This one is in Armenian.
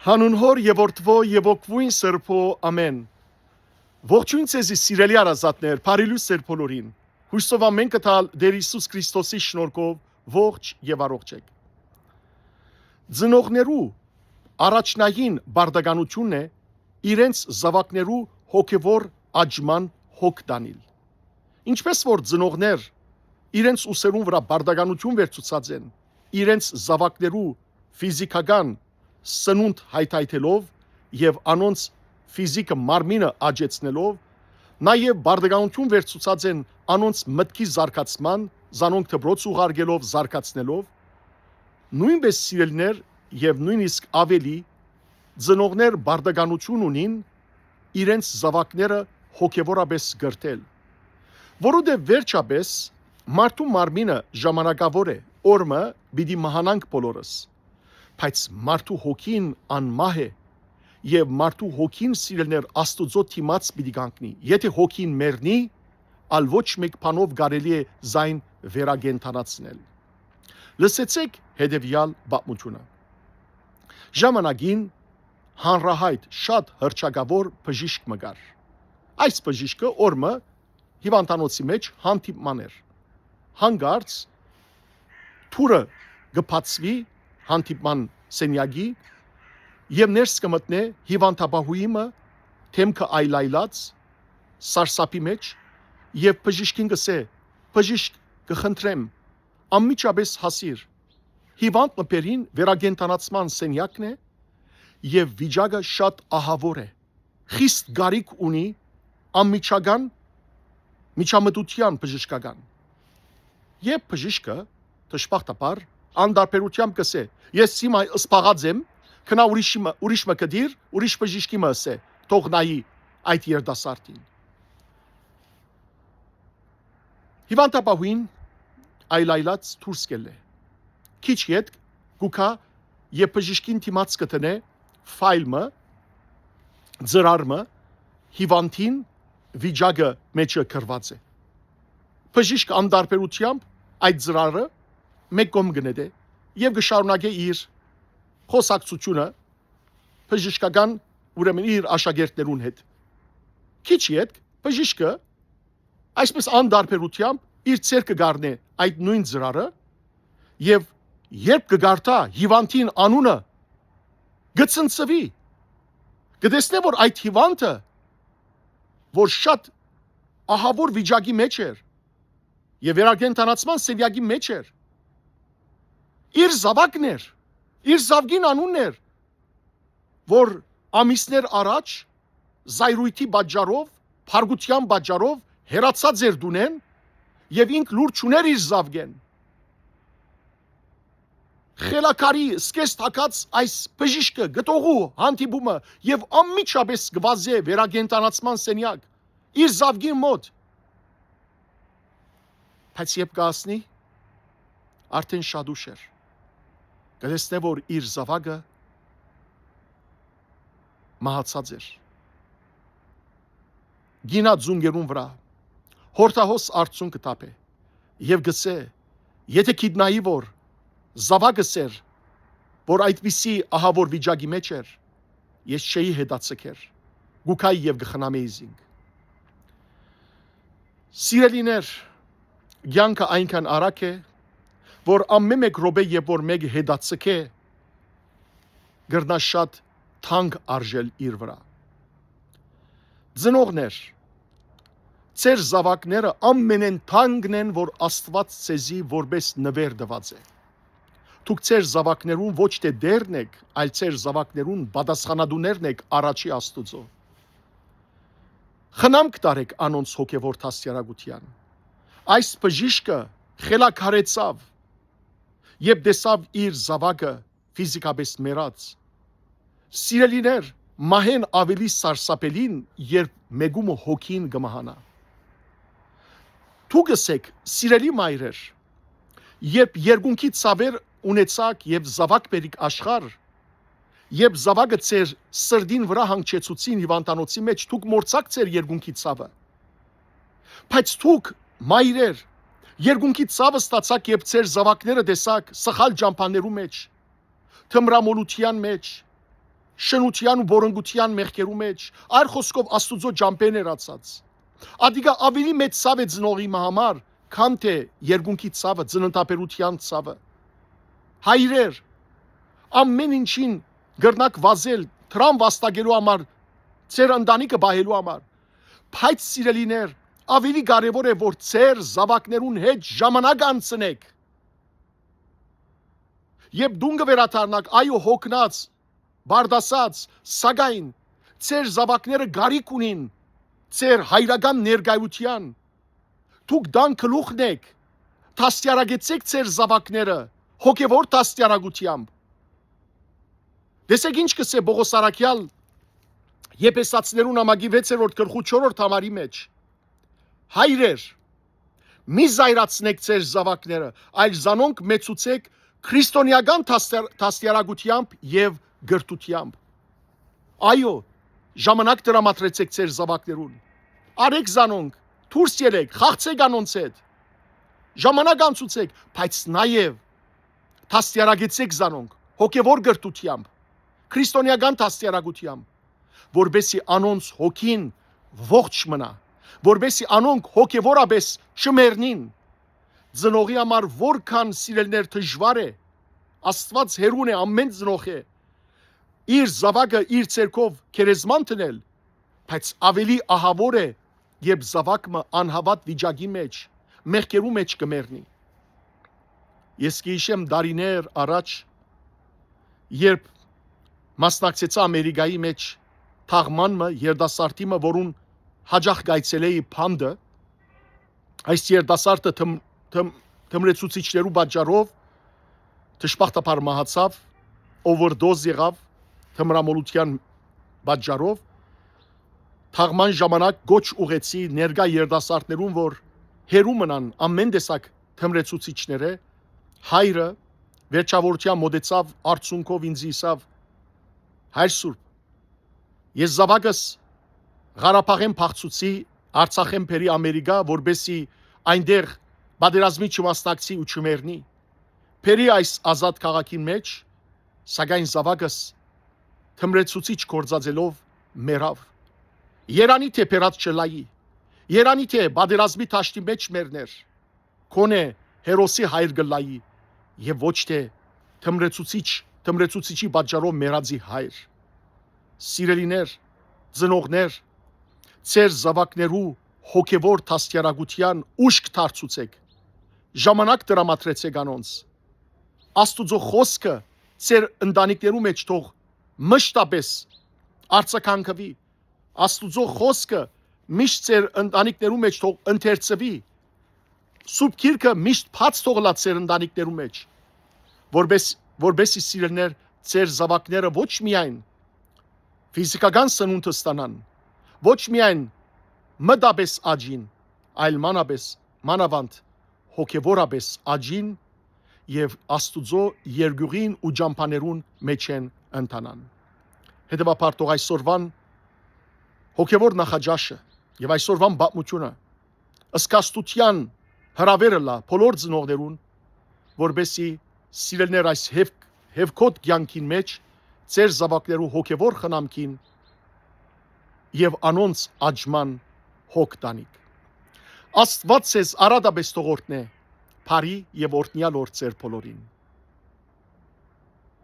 Հանուն հոր եւ որդվո եւ օգվույն սրբո ամեն։ Ողջույն ցեզի սիրելի արազատներ, բարիլույս ձեր բոլորին։ Հույսով ամեն կտալ Տեր Հիսուս Քրիստոսի շնորհքով ողջ եւ առողջ եք։ Ծնողներու առաջնային բարդականությունն է իրենց զավակներու հոգեվոր աճման հոգ տանել։ Ինչպես որ ծնողներ իրենց ուսերուն վրա բարդականություն վերցուցած են, իրենց զավակներու ֆիզիկական սնունդ հայթայթելով եւ անոնց ֆիզիկը մարմինը աճեցնելով, նաեւ բարդականություն վերցուցած են անոնց մտքի զարգացման, զանոնք դբրոց ուղարկելով զարգացնելով, նույնպես սիրելիներ եւ նույնիսկ ավելի ծնողներ բարդականություն ունին իրենց զավակները հոգեվորապես գրտել, որովհետեւ վերջապես մարդու մարմինը ժամանակավոր է, օրը պիտի մահանանք բոլորս, բայց մարդու հոգին անմահ է եւ մարդու հոգին սիրելներ Աստուծո թիմաց պիտի կանգնի։ Եթե հոգին մեռնի, ալ ոչ մեկ բանով կարելի է զայն վերագենթանացնել։ Լսեցեք հետևյալ պատմությունը։ Ժամանակին հանրահայտ շատ հռչակավոր բժիշկ մգար։ Այս բժիշկը օրը հիվանդանոցի մեջ հանդիպման էր։ Հանգարց թուրը գբացվի հանդիպման սենյակի եւ ներս կմտնե հիվանդաբահուիմը թեմքը այլայլած սարսափի մեջ եւ բժիշկին գսե բժիշկ կխնդրեմ անմիջապես հասիր հիվանդ մպերին վերագենտանացման սենյակն է եւ վիճակը շատ ահավոր է խիստ գարիք ունի անմիջական միջամտության բժշկական եւ բժիշկը դժբախտաբար անդարբերությամբ կսե ես հիմա սպաղած եմ քնա ուրիշ մկդիր ուրիշ բժիշկի մասը թող նայի այդ երդասարտին հիվանդաբահուին այլայլած դուրս գելե քիչ ետ գուքա եւ բժիշկին դիմաց կտնե ֆայլը ծրարը հիվանդին վիճակը մեջը կրված է բժիշկ անդարբերությամբ այդ ծրարը մեկ կողմ գնեդե եւ գշարունակե իր խոսակցությունը բժշկական ուրեմն իր աշակերտներուն հետ քիչ ետ բժիշկը այսպես անդարբերությամբ իր ցերկը գարնե այդ նույն ծրարը եւ երբ կգարտա հիվանդին անունը գծնցվի գտեսնե որ այդ հիվանդը որ շատ ահավոր վիճակի մեջ էր եւ վերագենտանացման սենյակի մեջ էր իր զավակն էր իր զավգին անունն էր որ ամիսներ առաջ զայրույթի պատճառով փարգության պատճառով հերացած էր դունեն եւ ինք լուր չուներ իր զավգեն խելակարի սկես թակած այս բժիշկը գտողու հանդիպումը եւ անմիջապես գվազե վերագենտանացման սենյակ իր զավգին մոտ բայց երբ կասնի արդեն շատ ուշ էր գտեսնե որ իր զավակը մահացած էր գինա ձունգերուն վրա հորթահոս արցուն կտապե եւ գսե եթե գիտնայի որ զավակս էր որ այդպիսի ահավոր վիճակի մեջ էր ես չէի հետացկեր գուքայի եւ գխնամեի զինք սիրելիներ ցանկը այնքան արագ է որ ամեն մեկ րոպե երբ որ մեկ հետացկե գրնա շատ թանկ արժել իր վրա ծնողներ ծեր զավակները ամենեն թանկն են որ Աստված ցեզի որպես նվեր տված է դուք ծեր զավակներուն ոչ թե դերն եք այլ ծեր զավակներուն պատասխանատուներն եք առաջի Աստուծո խնամք տարեք անոնց հոգևոր դաստիարակության այս բժիշկը խելաքարեցավ եւ տեսավ իր զավակը ֆիզիկապես մեռած սիրելիներ մահեն ավելի սարսափելին երբ մեգումը հոգին գմահանա դուքսեք սիրելի մայրեր երբ երկունքի ցավեր ունեցաք եւ զավակ բերիկ աշխարհ երբ զավակը ծեր սրդին վրա հանգչեցուցին հիվանդանոցի մեջ դուք մորցաք ծեր երկունքի ցավը բայց դուք մայրեր երկունքի ցավը ստացաք երբ ծեր զավակները տեսաք սխալ ջամփաներու մեջ թմրամոլության մեջ շնության ու բորոնգության մեղքերու մեջ, այլ խոսքով Աստուծո ջամփեն երացած։ Ադիգա ավելի մեծ ցավ է ծնողի համար, քան թե երկունքի ցավը, ծննդաբերության ցավը։ Հայրեր, ամեն ինչին գրնակ վազել, տրամ վաստակելու համար, ձեր ընտանիքը բահելու համար, բայց սիրելիներ, ավելի կարևոր է, որ ձեր զավակներուն հետ ժամանակ անցնեք։ Եվ դուն կվերադառնաք, այո, հոգնած, բարդասած, սակայն ձեր զավակները գարիք ունին ձեր հայրական ներկայության։ Դուք դան գլուխն եք, դաստիարակեցեք ձեր զավակները հոգևոր դաստիարակությամբ։ Դեսեք ինչ կսե Պողոս Արաքյալ Եփեսացիներուն ամագի 6-րդ գլխու 4-րդ համարի մեջ։ Հայրեր, մի զայրացնեք ձեր զավակները, այլ զանոնք մեծուցեք քրիստոնեական դաստիարակությամբ եւ գրտությամբ։ Այո, ժամանակ դրամատրեցեք ձեր զավակներուն։ Արեք զանոնք, դուրս ելեք, խաղցեք անոնց հետ։ Ժամանակ անցուցեք, բայց նաեւ դաստիարակեցեք զանոնք հոգևոր գրտությամբ, քրիստոնեական դաստիարակությամբ, որբեսի անոնց հոգին ողջ մնա, որբեսի անոնք հոգևորապես չմեռնին։ Ծնողի համար որքան սիրելներ դժվար է, Աստված հերուն է, ամեն ծնող է, իր զավակը իր ցերկով քերեզման տնել, բայց ավելի ահավոր է, երբ զավակը անհավատ վիճակի մեջ, մեղքերու մեջ կմեռնի։ Ես գիշեմ դարիներ առաջ, երբ մասնակցեցա Ամերիկայի մեջ թաղմանմը երդասարտիմը, որուն հաջող գայցել էի Փանդը, այս երդասարտը թմրեցուցիչներու պատճառով դժբախտաբար մահացավ, օվերդոզ եղավ թմրամոլության պատճառով։ Թաղման ժամանակ գոչ ուղեցի ներկա երդասարտներուն, որ հերու մնան ամեն տեսակ թմրեցուցիչները։ Հայրը վերջավորության մոտեցավ, արցունքով ինձ իսավ. Հայր Սուրբ, ես զավակս Ղարաբաղեն փախցուցի, Արցախեն բերի Ամերիկա, որբեսի այնտեղ պատերազմի չմասնակցի ու չմեռնի։ Բերի այս ազատ քաղաքին մեջ, սակայն զավակս թմրեցուցիչ գործածելով մեռավ։ Երանի թե բերած չլայի, երանի թե պատերազմի տաշտի մեջ մեռներ, քոնե հերոսի հայր գլայի եւ ոչ թե թմրեցուցիչի պատճառով մեռածի հայր։ Սիրելիներ, ծնողներ, ձեր զավակներու հոգևոր դաստիարակության ուշք դարձուցեք, ժամանակ տրամադրեցեք անոնց։ Աստուծո խոսքը ձեր ընտանիքներու մեջ թող մշտապես արձագանքվի, Աստուծո խոսքը միշտ ձեր ընտանիքներու մեջ թող ընթերցվի, Սուրբ Գիրքը միշտ բաց թողլա ձեր ընտանիքներու մեջ, որբեսի սիրելներ ձեր զավակները ոչ միայն ֆիզիկական սնունդ ստանան, ոչ միայն մտապես աճին, այլ մանավանդ հոգևորապես աճին եւ Աստուծո երկյուղին ու ջամփաներուն մեջ են ընթանան։ Հետևաբար թող այսօրվան հոգևոր նախաճաշը եւ այսօրվան բացմությունը ըսկաստության հրավերը լա բոլոր ծնողներուն, որբեսի սիրելներ այս հևկոտ կյանքին մեջ ձեր զավակներու հոգևոր խնամքին եւ անոնց աճման հոգ տանիք։ Աստված ձեզ արադաբես թողորտնե, բարի եւ օրհնյալ օր ձեր բոլորին։